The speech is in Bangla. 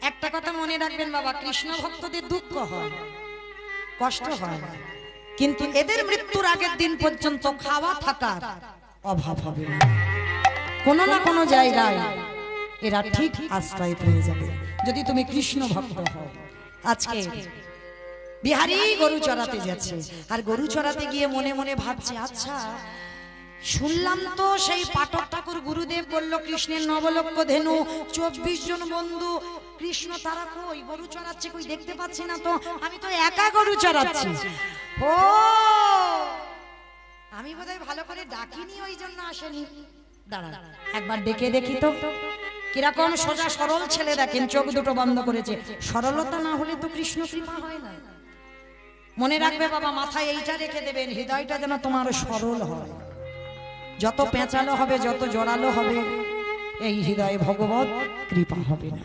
একটা কথা মনে রাখবেন বাবা, কৃষ্ণ ভক্তদের দুঃখ হয়, কষ্ট হয়, কিন্তু এদের মৃত্যুর আগের দিন পর্যন্ত খাওয়া থাকার অভাব হবে না। কোনো না কোনো জায়গায় এরা ঠিক আশ্রয় পেয়ে যাবে যদি তুমি কৃষ্ণ ভক্ত হও। আজকে বিহারী গরু চড়াতে যাচ্ছে, আর গরু চড়াতে গিয়ে মনে মনে ভাবছে, আচ্ছা শুনলাম তো সেই পাঠক ঠাকুর গুরুদেব বলল কৃষ্ণের নবলক্ষ ধেনু, 24 জন বন্ধু, কৃষ্ণ তারা কই? গরু চড়াচ্ছে, কই দেখতে পাচ্ছি না তো, আমি তো একা গরু চড়াচ্ছি। ও আমি বোধহয় ভালো করে ডাকিনি, ওই জন্য আসেনি। দাঁড়া একবার ডেকে দেখি তো কিরকম সোজা সরল ছেলে, দেখেন চোখ দুটো বন্ধ করেছে। সরলতা না হলে তো কৃষ্ণ কৃপা হয় না। মনে রাখবে বাবা, মাথায় এইটা রেখে দেবেন, হৃদয়টা যেন তোমার সরল হয়। যত পেঁচালো হবে, যত জড়ালো হবে, এই হৃদয়ে ভগবত কৃপা হবে না।